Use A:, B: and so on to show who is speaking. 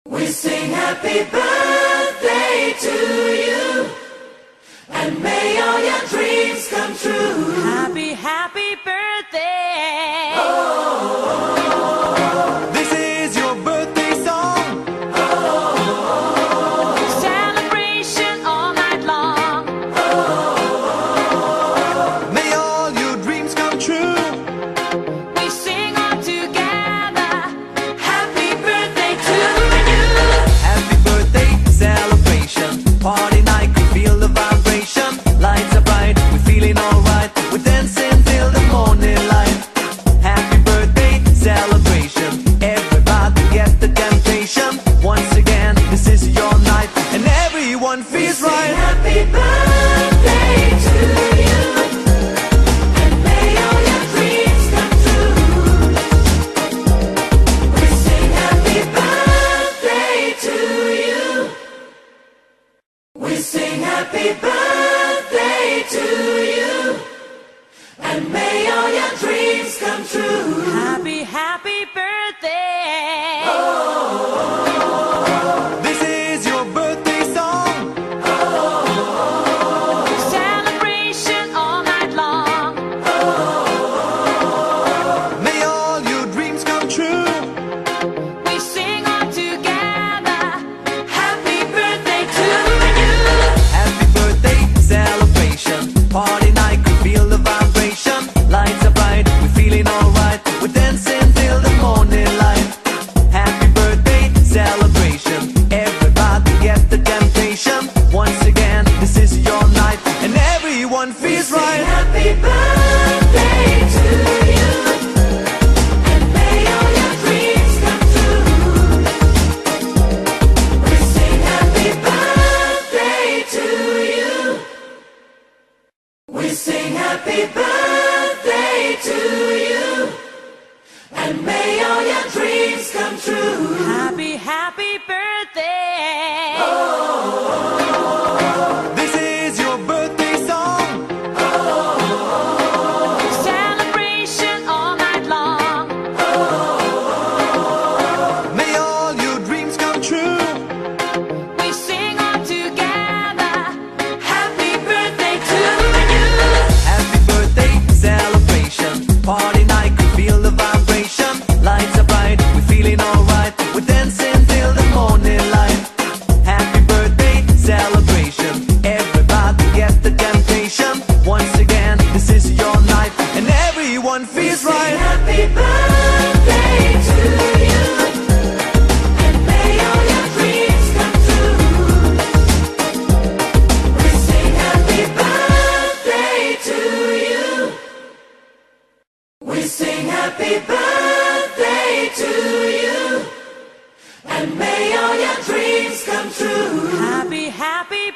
A: We sing happy birthday to you, and may all your dreams come true.
B: Happy, happy birthday.
C: This is your birthday song.
B: Celebration all night long.
C: May all your dreams come true.
B: We sing all together.
A: Happy birthday to you.
C: Happy birthday celebration. Party night, we feel the vibration. Lights are bright, we're feeling alright. We're dancing till the morning light. Happy birthday celebration. Everybody get the temptation. Once again, this is your night, and everyone feels
A: Sing
C: right.
A: happy birthday to you, and may all your dreams come true. We sing happy birthday to you. We sing happy birthday to you, and may all your dreams come true.
B: Happy, happy birthday.
C: This is your birthday song.
B: Celebration all night long.
C: May all your dreams come true.
B: We sing all together.
A: Happy birthday to you.
C: Happy birthday celebration. Party night, we feel the vibration. Lights are bright, we're feeling alright. We're dancing till the morning light. Happy birthday celebration. Everybody get the temptation. Once again, this is your night, and everyone feels
A: Sing
C: right.
A: happy birthday to you, and may all your dreams come true. We sing happy birthday to you. We sing happy birthday to you, and may all your dreams come true.
B: Happy, happy birthday.
C: This is your birthday song.
B: Celebration all night long.
C: May all your dreams come true.
B: We sing all together.
A: Happy birthday to you.
C: Happy birthday celebration. Party night, we feel the vibration. Lights are bright, we're feeling alright. We're dancing till the morning light. Happy birthday celebration. Everybody get the temptation. Once again, this is your night, and everyone feels
A: Sing
C: right.
A: happy birthday to you, and may all your dreams come true. We sing happy birthday to you. We sing happy birthday to you, and may all your dreams come true.
B: Happy, happy